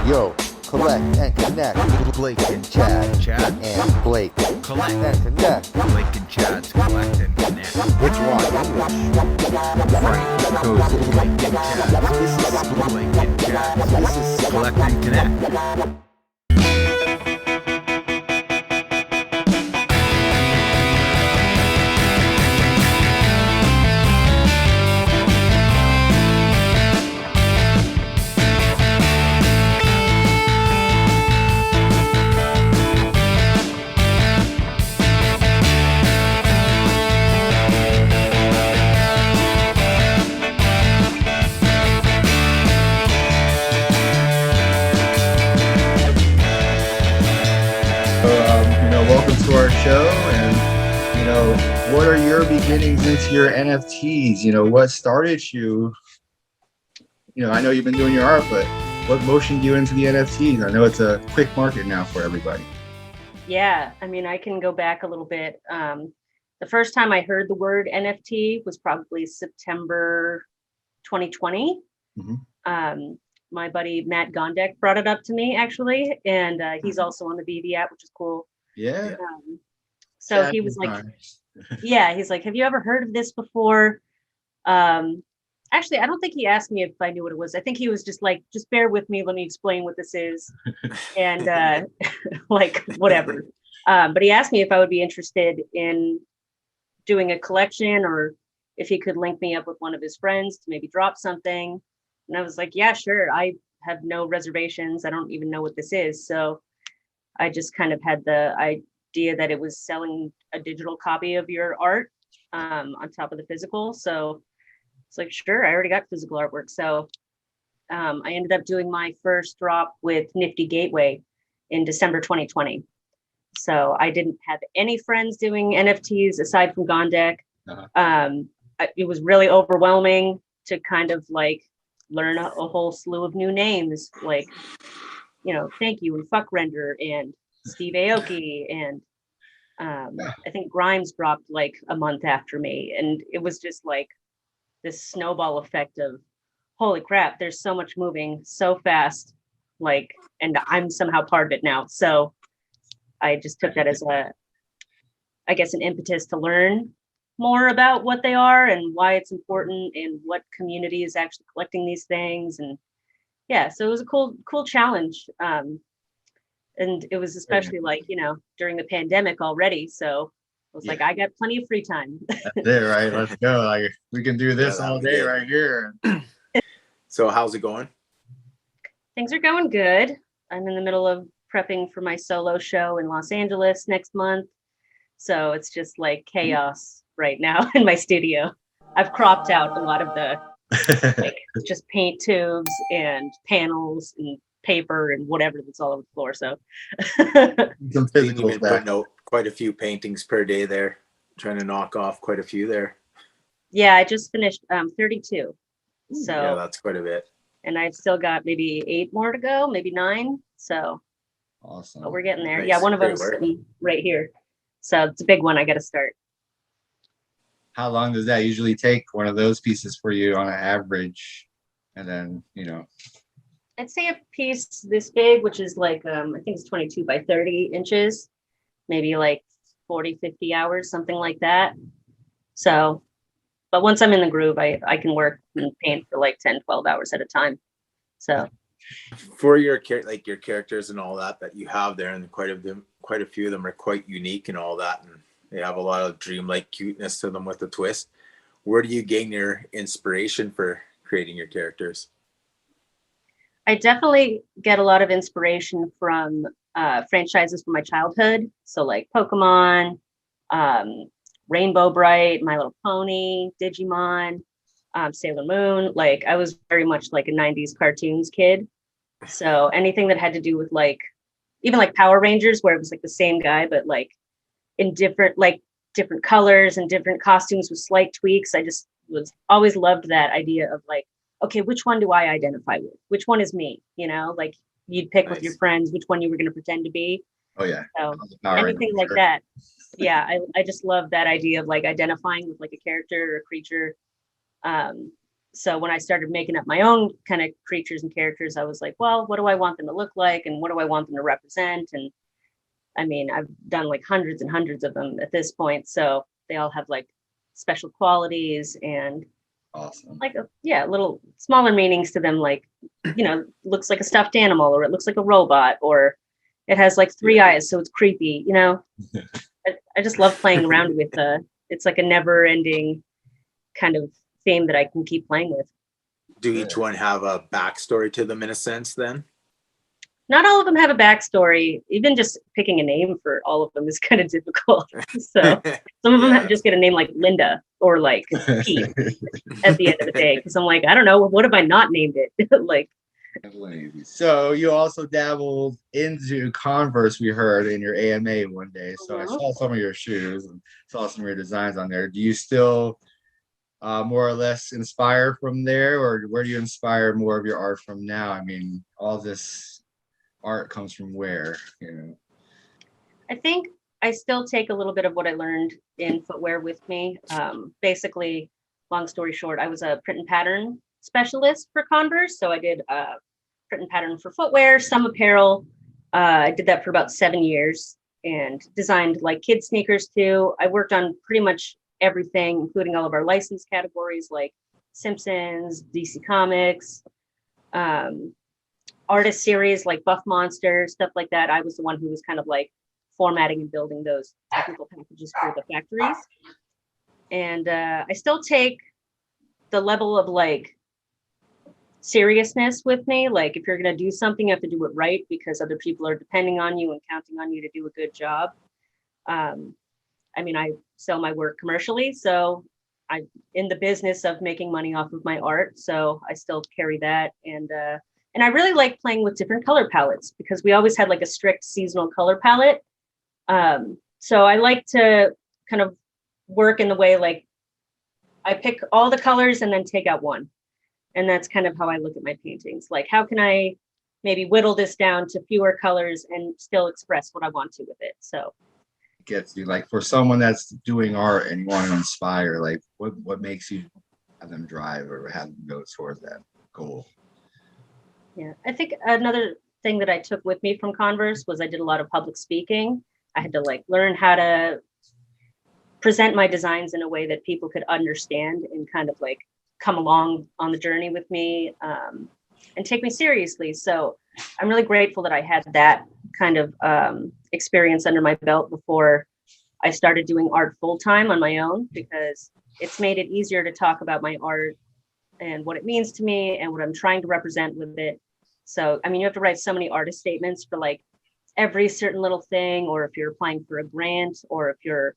Yo, collect and connect. Blake and Chad. Chad. And Blake. Collect and connect. Blake and Chad's collect and connect. Which one? Frank goes to Blake and Chad's. This is Blake and Chad's. This is collect and connect. Welcome to our show. And, what are your beginnings into your NFTs? What started you? I know you've been doing your art, but what motioned you into the NFTs? I know it's a quick market now for everybody. Yeah, I can go back a little bit. The first time I heard the word NFT was probably September 2020. Mm-hmm. My buddy Matt Gondek brought it up to me, actually, and he's also on the VV app, which is cool. Yeah. So he was like, yeah, he's like, have you ever heard of this before? Actually, I don't think he asked me if I knew what it was. I think he was just like, just bear with me. Let me explain what this is. And like, whatever. But he asked me if I would be interested in doing a collection or if he could link me up with one of his friends to maybe drop something. And I was like, yeah, sure. I have no reservations. I don't even know what this is. So I just kind of had the idea that it was selling a digital copy of your art on top of the physical. So it's like, sure, I already got physical artwork. So I ended up doing my first drop with Nifty Gateway in December 2020. So I didn't have any friends doing NFTs aside from Gondek. Uh-huh. It was really overwhelming to kind of like learn a whole slew of new names, like Thank You and Fuck Render and Steve Aoki and I think Grimes dropped like a month after me, and it was just like this snowball effect of holy crap, there's so much moving so fast, and I'm somehow part of it now. So I just took that as an impetus to learn more about what they are and why it's important and what community is actually collecting these things. And yeah, so it was a cool challenge. And it was especially during the pandemic already. So I was like, I got plenty of free time. That's it, right? Let's go. Like we can do this all day right here. So how's it going? Things are going good. I'm in the middle of prepping for my solo show in Los Angeles next month. So it's just like chaos right now in my studio. I've cropped out a lot of the just paint tubes and panels and paper and whatever that's all over the floor. So some physical you've been putting out quite a few paintings per day there, trying to knock off quite a few there. Yeah, I just finished 32. So yeah, that's quite a bit. And I've still got maybe 8 more to go, maybe 9. So awesome. But we're getting there. Nice. Yeah, one of them's sitting right here. So it's a big one. I got to start. How long does that usually take, one of those pieces for you on an average? And then, I'd say a piece this big, which is like, I think it's 22 by 30 inches, maybe like 40, 50 hours, something like that. So, but once I'm in the groove, I can work and paint for like 10, 12 hours at a time. So for your characters and all that you have there, and quite a few of them are quite unique and all that, and they have a lot of dreamlike cuteness to them with a twist. Where do you gain your inspiration for creating your characters? I definitely get a lot of inspiration from franchises from my childhood. So like Pokemon, Rainbow Bright, My Little Pony, Digimon, Sailor Moon. Like I was very much like a 90s cartoons kid. So anything that had to do with even like Power Rangers, where it was like the same guy, but like in different colors and different costumes with slight tweaks. I just always loved that idea of like, okay, which one do I identify with? Which one is me? Like you'd pick with your friends which one you were going to pretend to be. Oh yeah. So anything like that. Yeah, I just love that idea of like identifying with like a character or a creature. So when I started making up my own kind of creatures and characters, I was like, well, what do I want them to look like? And what do I want them to represent? And I mean, I've done like hundreds and hundreds of them at this point. So they all have like special qualities and Awesome. like, little smaller meanings to them. Like, looks like a stuffed animal, or it looks like a robot, or it has like 3 eyes. So it's creepy, I just love playing around with it's like a never ending kind of theme that I can keep playing with. Do each one have a backstory to them in a sense then? Not all of them have a backstory. Even just picking a name for all of them is kind of difficult. So some of them just get a name like Linda or like Pete at the end of the day. Because I'm like, I don't know, what have I not named it? Like. So you also dabbled into Converse, we heard in your AMA one day. So I saw some of your shoes and saw some of your designs on there. Do you still more or less inspire from there, or where do you inspire more of your art from now? I mean, all this art comes from where, I think I still take a little bit of what I learned in footwear with me. Basically, long story short, I was a print and pattern specialist for Converse. So I did print and pattern for footwear, some apparel. I did that for about 7 years and designed like kids sneakers too. I worked on pretty much everything, including all of our licensed categories like Simpsons, DC Comics, artist series like Buff Monster, stuff like that. I was the one who was kind of like formatting and building those technical packages for the factories. And I still take the level of like seriousness with me. Like if you're going to do something, you have to do it right because other people are depending on you and counting on you to do a good job. I mean, I sell my work commercially, so I'm in the business of making money off of my art. So I still carry that. And I really like playing with different color palettes because we always had like a strict seasonal color palette. So I like to kind of work in the way like I pick all the colors and then take out one. And that's kind of how I look at my paintings. Like, how can I maybe whittle this down to fewer colors and still express what I want to with it? So gets you, like, for someone that's doing art and you want to inspire, like what makes you have them drive or have them go towards that goal? Yeah, I think another thing that I took with me from Converse was I did a lot of public speaking. I had to like learn how to present my designs in a way that people could understand and kind of like come along on the journey with me and take me seriously. So I'm really grateful that I had that kind of experience under my belt before I started doing art full time on my own, because it's made it easier to talk about my art and what it means to me and what I'm trying to represent with it. So, I mean, you have to write so many artist statements for like every certain little thing, or if you're applying for a grant, or if you're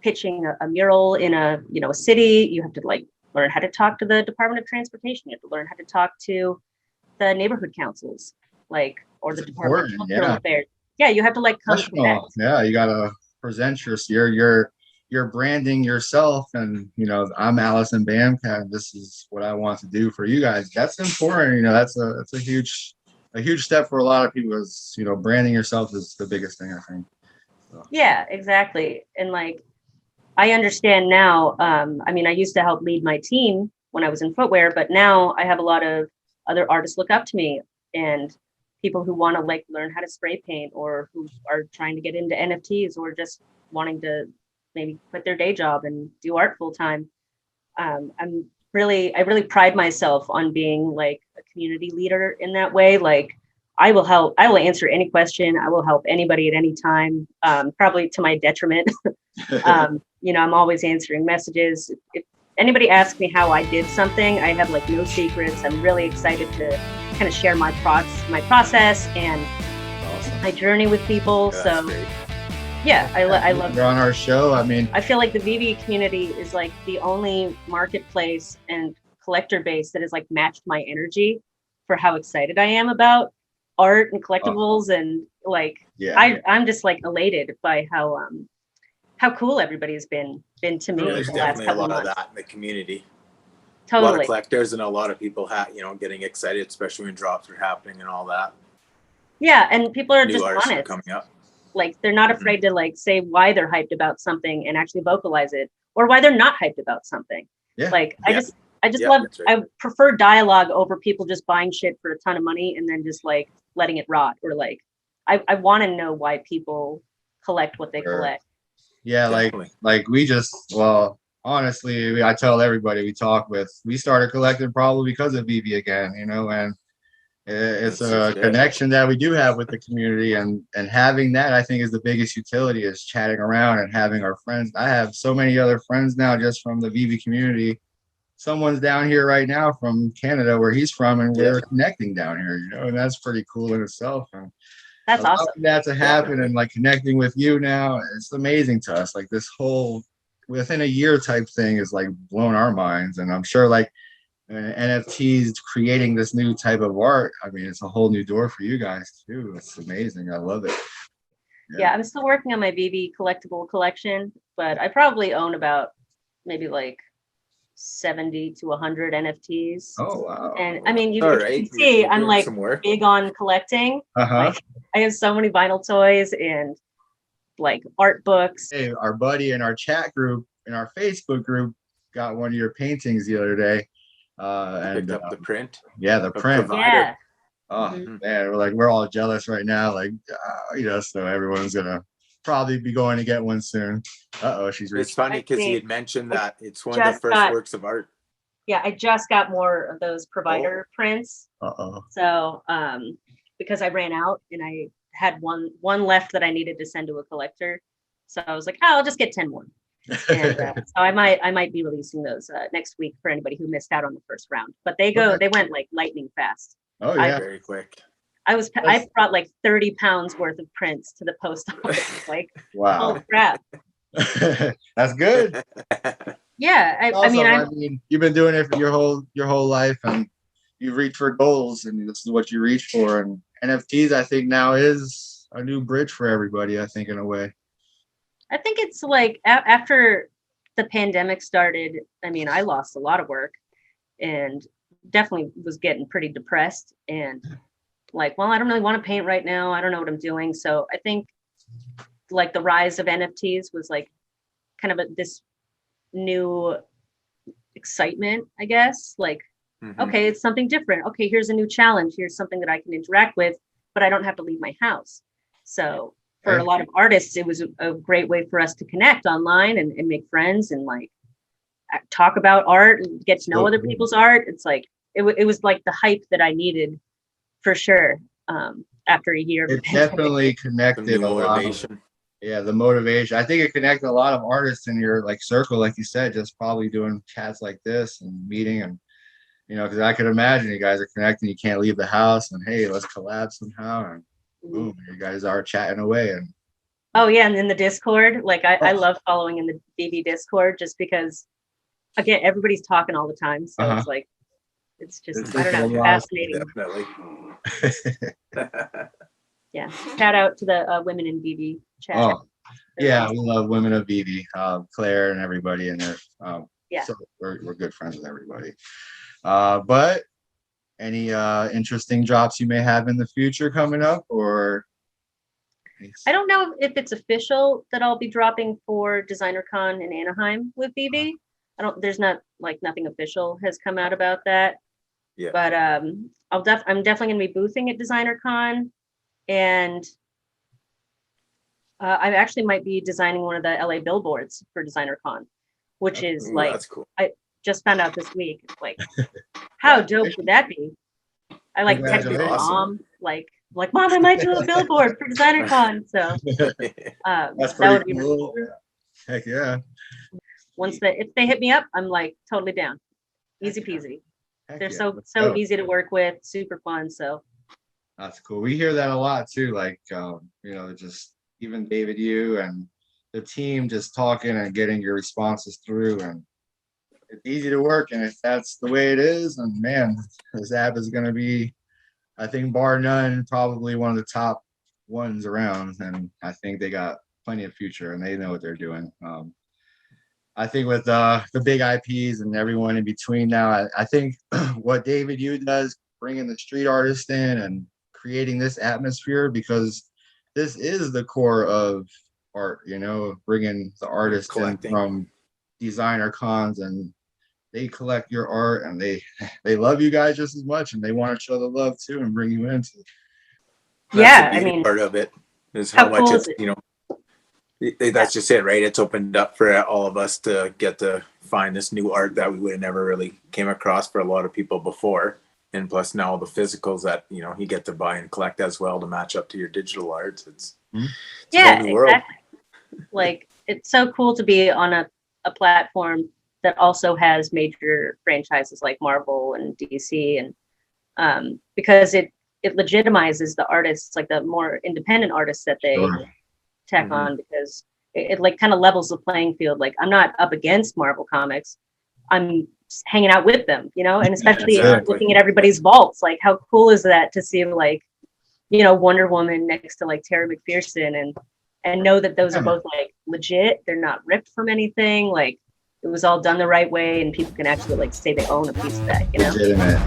pitching a mural in a city, you have to like learn how to talk to the Department of Transportation. You have to learn how to talk to the neighborhood councils, like, or the Department of Cultural Affairs. Yeah, you have to like come connect. Yeah, you gotta present you're branding yourself, and I'm Allison Bamcat. This is what I want to do for you guys. That's important. That's a huge step for a lot of people. Is branding yourself is the biggest thing, I think. So. Yeah, exactly. And like, I understand now. I mean, I used to help lead my team when I was in footwear, but now I have a lot of other artists look up to me, and people who want to like learn how to spray paint, or who are trying to get into NFTs, or just wanting to maybe quit their day job and do art full time. I really pride myself on being like a community leader in that way. Like, I will answer any question. I will help anybody at any time, probably to my detriment. I'm always answering messages. If anybody asks me how I did something, I have like no secrets. I'm really excited to kind of share my process and my journey with people. So great. Yeah, I love you're on our show. I mean, I feel like the VV community is like the only marketplace and collector base that has like matched my energy for how excited I am about art and collectibles. And like, I'm just like elated by how cool everybody's been to me. There's definitely a lot of that in the community. Totally. A lot of collectors and a lot of people getting excited, especially when drops are happening and all that. Yeah, and people are New just artists honest. are coming up. Like, they're not afraid to like say why they're hyped about something and actually vocalize it, or why they're not hyped about something. Yeah. Like, I I just Yeah, love, that's right. I prefer dialogue over people just buying shit for a ton of money and then just like letting it rot, or like, I want to know why people collect what they Sure. collect. Yeah, Definitely. like we just, well, honestly, I tell everybody we talk with, we started collecting probably because of VV again, you know, and it's That's a just it. connection that we do have with the community, and having that, I think, is the biggest utility, is chatting around and having our friends. I have so many other friends now just from the VV community. Someone's down here right now from Canada where he's from, and we're connecting down here, you know, and that's pretty cool in itself. And That's awesome. allowing that to happen, Definitely. and like connecting with you now, it's amazing to us. Like this whole within a year type thing is like blown our minds, and I'm sure like NFTs creating this new type of art. I mean, it's a whole new door for you guys too. It's amazing. I love it. Yeah, I'm still working on my BB collectible collection, but I probably own about maybe like 70 to 100 NFTs. Oh wow. And I mean, All if you right. can see, You're I'm doing like some work. big on collecting. Uh-huh. Like I have so many vinyl toys and like art books. Hey, our buddy in our chat group, in our Facebook group, got one of your paintings the other day. Picked up the print. Yeah, the of print. Provider. Yeah. Oh Mhm. man, we're all jealous right now. Like, you know, so everyone's gonna probably be going to get one soon. Uh-oh, she's It's reaching. funny because he Actually, had mentioned that it's one of just the first got- works of art. Yeah, I just got more of those provider prints. Uh-oh. So because I ran out and I had one left that I needed to send to a collector. So I was like, oh, I'll just get 10 more. And so I might be releasing those next week for anybody who missed out on the first round. But they went like lightning fast. Oh yeah. Very quick. I brought like 30 pounds worth of prints to the post office. Like, Wow. oh crap. That's good. Yeah, I mean, you've been doing it for your whole life, and you reach for goals, and this is what you reach for. And NFTs, I think, now is a new bridge for everybody. I think, in a way. I think it's like after the pandemic started, I mean, I lost a lot of work and definitely was getting pretty depressed and like, well, I don't really want to paint right now. I don't know what I'm doing. So I think like the rise of NFTs was like kind of this new excitement, I guess. Like, okay, it's something different. Okay, here's a new challenge. Here's something that I can interact with, but I don't have to leave my house. So for a lot of artists, it was a great way for us to connect online and make friends and like talk about art and get to know other people's art. It's like it was like the hype that I needed for sure. After a year, it definitely connected a lot. Yeah, the motivation. I think it connected a lot of artists in your like circle, like you said, just probably doing chats like this and meeting, and you know, because I could imagine you guys are connecting. You can't leave the house, and hey, let's collab somehow, and boom, you guys are chatting away. And oh yeah, and in the Discord, like I love following in the BB Discord just because again, everybody's talking all the time, so it's like it's just I don't know, fascinating. Definitely. Yeah, shout out to the women in BB chat. Oh yeah, we love women of BB, Claire and everybody in there. Yeah, so we're good friends with everybody. But any interesting drops you may have in the future coming up, or I don't know if it's official that I'll be dropping for DesignerCon in Anaheim with BB. There's nothing official has come out about that. Yeah. But I'm definitely gonna be boothing at DesignerCon, and I actually might be designing one of the LA billboards for DesignerCon, which is like that's cool. I just found out this week. Like, how dope would that be? I like texted my mom, like Mom, I might do a billboard for DesignerCon. So that's that would pretty be cool. Heck yeah. if they hit me up, I'm like totally down. Easy peasy. Heck They're yeah. so easy to work with, super fun. So that's cool. We hear that a lot too. Like you know, just even David, you and the team just talking and getting your responses through, and it's easy to work. And if that's the way it is, and man, this app is gonna be, I think, bar none, probably one of the top ones around. And I think they got plenty of future, and they know what they're doing. I think with the big IPs and everyone in between now, I think what David Yu does, bringing the street artist in and creating this atmosphere, because this is the core of art, you know, bringing the artist in from designer cons and they collect your art and they love you guys just as much, and they want to show the love too and bring you into. Yeah, That's the I mean, part of it is how how much cool it's, is it? you know, that's just it, right? It's opened up for all of us to get to find this new art that we would have never really came across for a lot of people before. And plus now the physicals that, you know, you get to buy and collect as well to match up to your digital arts. It's a Yeah, whole new world. exactly. Like, it's so cool to be on a platform that also has major franchises like Marvel and DC, and because it legitimizes the artists, like the more independent artists that they tack on, because it like kind of levels the playing field. Like, I'm not up against Marvel Comics, I'm hanging out with them, you know, and especially looking at everybody's vaults. Like, how cool is that to see, like, you know, Wonder Woman next to like Terry McPherson, and know that those are both like legit. They're not ripped from anything. Like, it was all done the right way, and people can actually like say they own a piece of that, you know? Legitimate.